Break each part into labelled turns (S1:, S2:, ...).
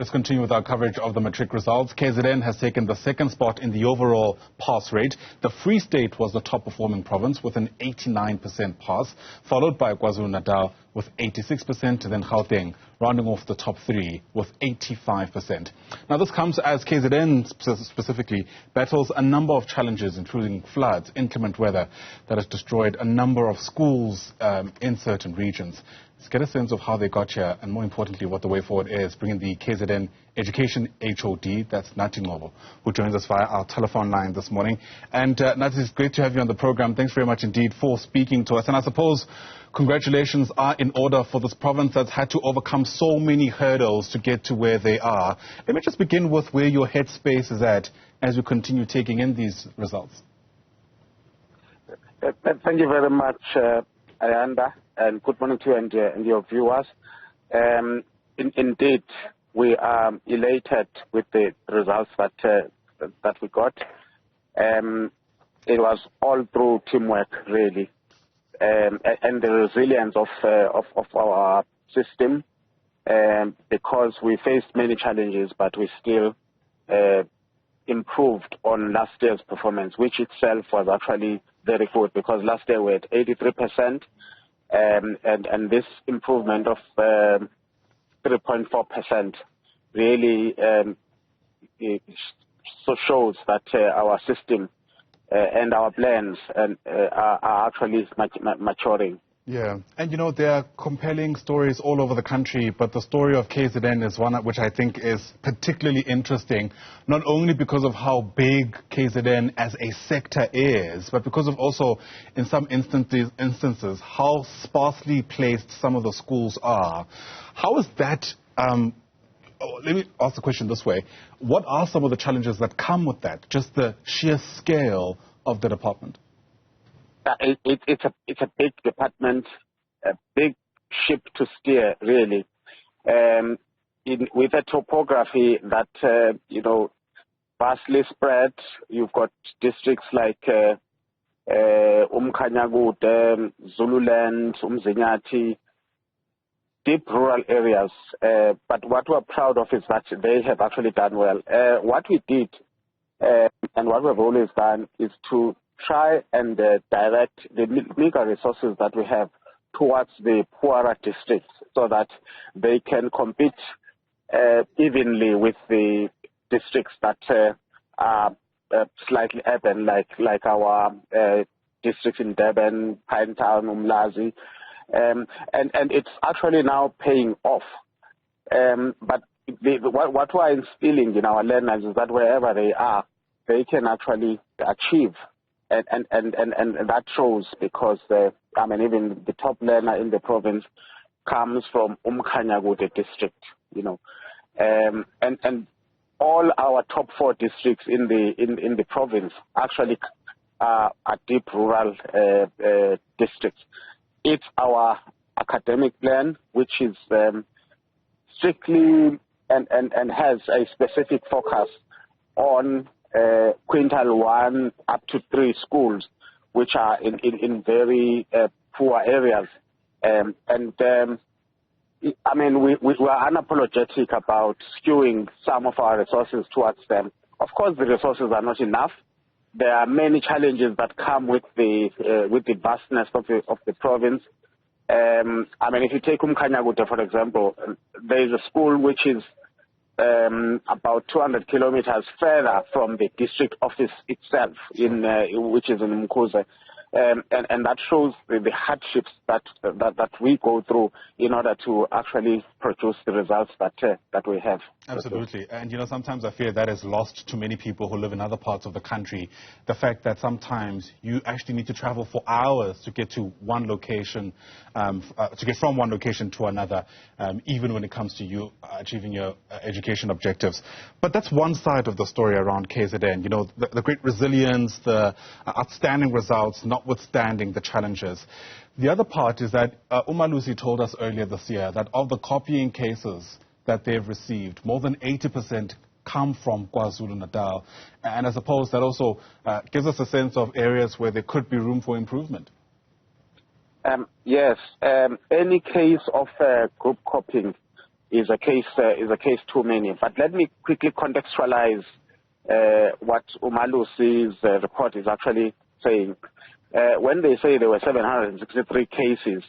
S1: Let's continue with our coverage of the matric results. KZN has taken the second spot in the overall pass rate. The Free State was the top performing province with an 89% pass, followed by KwaZulu-Natal with 86%, and then Gauteng rounding off the top three with 85%. Now this comes as KZN specifically battles a number of challenges, including floods, inclement weather that has destroyed a number of schools in certain regions. Let's get a sense of how they got here, and more importantly, what the way forward is, bringing the KZN Education HOD, that's Nathi Ngcobo, who joins us via our telephone line this morning. And Nathi, it's great to have you on the program. Thanks very much indeed for speaking to us. And I suppose congratulations are in order for this province that's had to overcome so many hurdles to get to where they are. Let me just begin with where your headspace is at as you continue taking in these results.
S2: Thank you very much, Ayanda, and good morning to you and your viewers. Indeed, we are elated with the results that we got. It was all through teamwork, really, and the resilience of our system, because we faced many challenges, but we still improved on last year's performance, which itself was actually very good, because last year we had 83%, and this improvement of 3.4% really so shows that our system and our plans are actually maturing.
S1: Yeah, and you know, there are compelling stories all over the country, but the story of KZN is one which I think is particularly interesting, not only because of how big KZN as a sector is, but because of also, in some instances, how sparsely placed some of the schools are. How is that, let me ask the question this way, what are some of the challenges that come with that, just the sheer scale of the department?
S2: It's a big department, a big ship to steer, really. With a topography that, vastly spread, you've got districts like Umkhanyakude, Zululand, Umzinyathi, deep rural areas. But what we're proud of is that they have actually done well. What we did and what we've always done is to try and direct the meager resources that we have towards the poorer districts so that they can compete evenly with the districts that are slightly urban, like our districts in Durban, Pinetown, Umlazi. And it's actually now paying off. But what we're instilling in our learners is that wherever they are, they can actually achieve. And that shows, because even the top learner in the province comes from Umkhanyakude district, and all our top 4 districts in the province actually are deep rural districts. It's our academic plan, which is strictly and has a specific focus on quintile 1 up to 3 schools, which are in very poor areas. We are unapologetic about skewing some of our resources towards them. Of course, the resources are not enough. There are many challenges that come with the vastness of the province. If you take Umkhanyakude, for example, there is a school which is about 200 kilometers further from the district office itself, which is in Ngcobo. And that shows the hardships that we go through in order to actually produce the results that we have.
S1: Absolutely. And, sometimes I fear that is lost to many people who live in other parts of the country. The fact that sometimes you actually need to travel for hours to get to one location, to get from one location to another, even when it comes to you achieving your education objectives. But that's one side of the story around KZN. The great resilience, the outstanding results, notwithstanding the challenges. The other part is that Umalusi told us earlier this year that of the copying cases that they've received, more than 80% come from KwaZulu-Natal. And I suppose that also gives us a sense of areas where there could be room for improvement.
S2: Yes. Any case of group copying is a case too many. But let me quickly contextualize what Umalusi's report is actually saying. When they say there were 763 cases,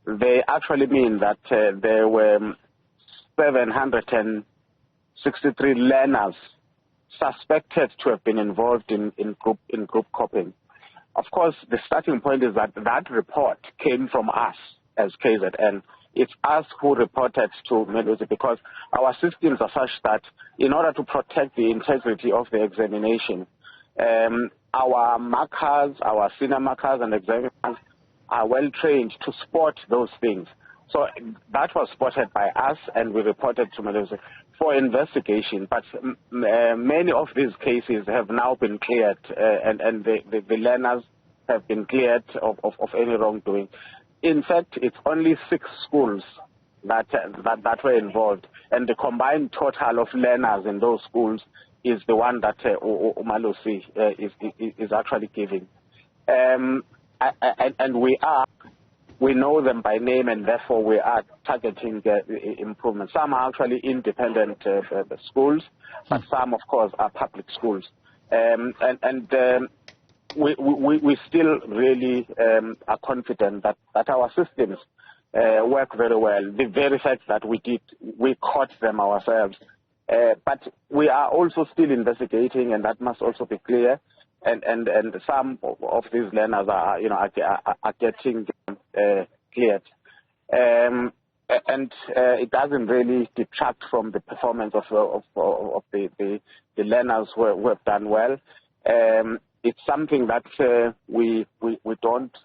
S2: they actually mean that there were 763 learners suspected to have been involved in group copying. Of course, the starting point is that that report came from us as KZN. It's us who reported to Melusi because our systems are such that in order to protect the integrity of the examination, our markers, our senior markers and examiners are well trained to spot those things. So that was spotted by us and we reported to Melusi for investigation. But many of these cases have now been cleared and the learners have been cleared of any wrongdoing. In fact, it's only 6 schools that were involved, and the combined total of learners in those schools is the one that Umalusi is actually giving. And we know them by name, and therefore we are targeting improvement. Some are actually independent schools, but some, of course, are public schools. We still really are confident that our systems work very well. The very fact that we caught them ourselves. But we are also still investigating, and that must also be clear. And some of these learners are getting cleared. And it doesn't really detract from the performance of the learners who have done well. It's something that we don't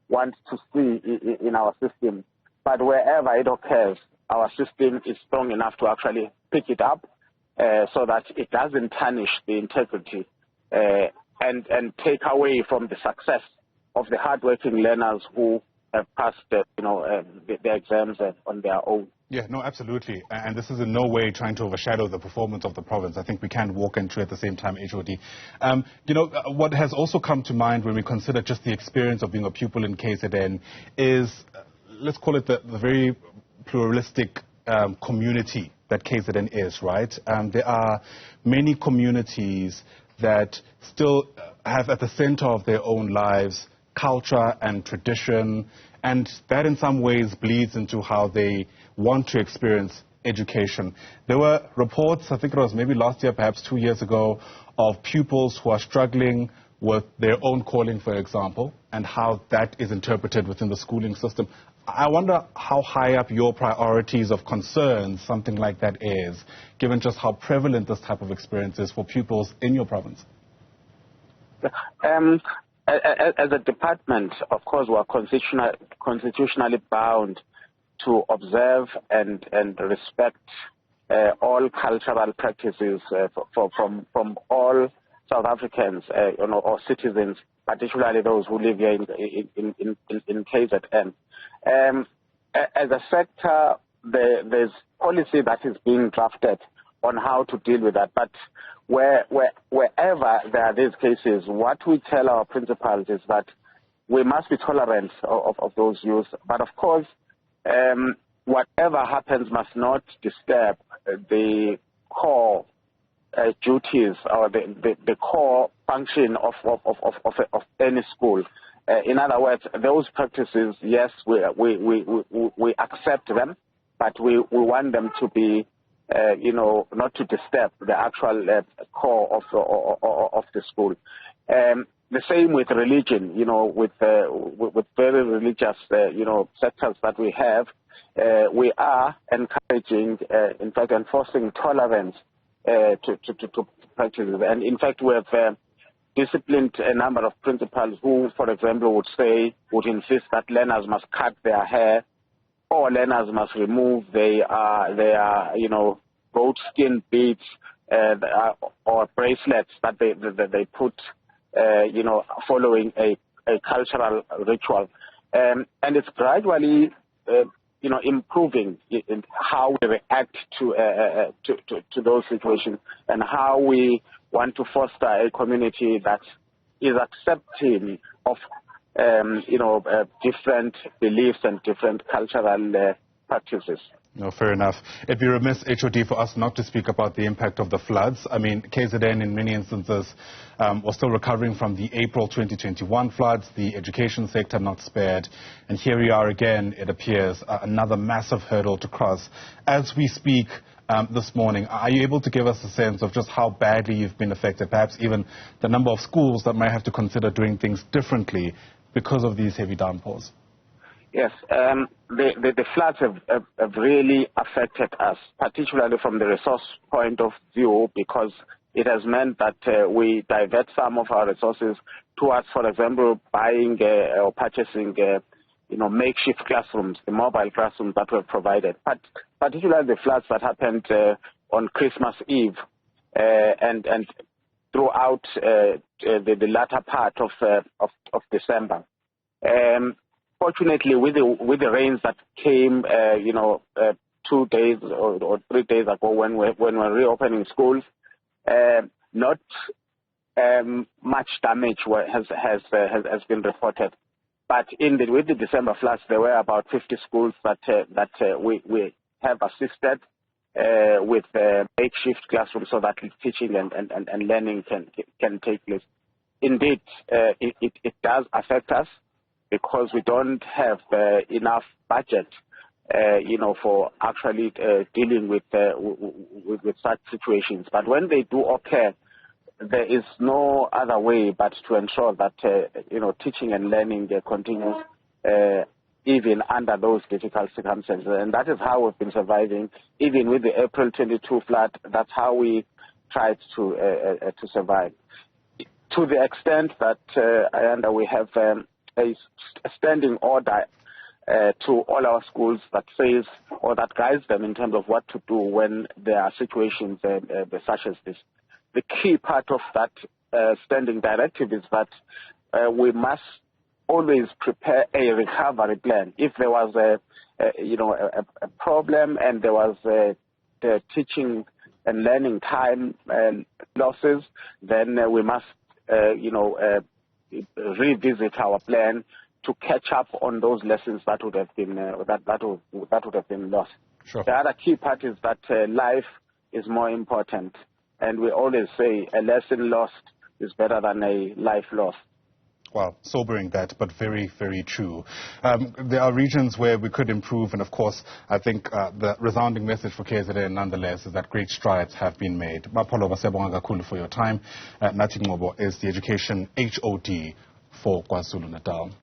S2: want to see in our system. But wherever it occurs, our system is strong enough to actually pick it up so that it doesn't tarnish the integrity and take away from the success of the hardworking learners who have passed their exams on their own.
S1: Yeah, no, absolutely. And this is in no way trying to overshadow the performance of the province. I think we can walk into it at the same time, HOD. What has also come to mind when we consider just the experience of being a pupil in KZN is, let's call it the very pluralistic community that KZN is, right? There are many communities that still have at the center of their own lives culture and tradition, and that in some ways bleeds into how they want to experience education. There were reports, I think it was maybe last year, perhaps 2 years ago, of pupils who are struggling with their own calling, for example, and how that is interpreted within the schooling system. I wonder how high up your priorities of concern something like that is, given just how prevalent this type of experience is for pupils in your province.
S2: As a department, of course, we are constitutionally bound to observe and respect all cultural practices from all South Africans, or citizens, particularly those who live here in KZN. As a sector, there's policy that is being drafted on how to deal with that. But wherever there are these cases, what we tell our principals is that we must be tolerant of those views. But of course, whatever happens must not disturb the core duties or the core function of any school. In other words, those practices, yes, we accept them, but we want them to be, not to disturb the actual core of the school. The same with religion, with very religious, sectors that we have. We are encouraging, in fact, enforcing tolerance to practices. And in fact, we have disciplined a number of principals who, for example, would insist that learners must cut their hair, or learners must remove their goat skin beads or bracelets that they put, following a cultural ritual. And it's gradually, improving in how we react to those situations and how we want to foster a community that is accepting of, different beliefs and different cultural practices.
S1: No, fair enough. It'd be remiss, HOD, for us not to speak about the impact of the floods. I mean, KZN in many instances was still recovering from the April 2021 floods, the education sector not spared. And here we are again, it appears, another massive hurdle to cross. As we speak this morning, are you able to give us a sense of just how badly you've been affected, perhaps even the number of schools that might have to consider doing things differently because of these heavy downpours?
S2: Yes, the floods have really affected us, particularly from the resource point of view, because it has meant that we divert some of our resources towards, for example, buying or purchasing, makeshift classrooms, the mobile classrooms that were provided. But particularly the floods that happened on Christmas Eve and throughout the latter part of December. Fortunately, with the rains that came, 2 days or 3 days ago when we're reopening schools, not much damage has been reported. But with the December floods, there were about 50 schools that we have assisted with makeshift classrooms so that teaching and learning can take place. Indeed, it does affect us, because we don't have enough budget, for actually dealing with such situations. But when they do occur, there is no other way but to ensure that teaching and learning continues even under those difficult circumstances, and that is how we've been surviving. Even with the April 22 flood, that's how we tried to survive. To the extent that we have a standing order to all our schools that says or that guides them in terms of what to do when there are situations such as this. The key part of that standing directive is that we must always prepare a recovery plan. If there was a problem and there was the teaching and learning time losses, then we must revisit our plan to catch up on those lessons that would have been that would have been lost.
S1: Sure.
S2: The other key part is that life is more important, and we always say a lesson lost is better than a life lost.
S1: Well, sobering that, but very, very true. There are regions where we could improve, and of course, I think the resounding message for KZN nonetheless is that great strides have been made. Mapolo Basebonga Kakhulu for your time. Nathi Ngcobo is the education HOD for KwaZulu-Natal.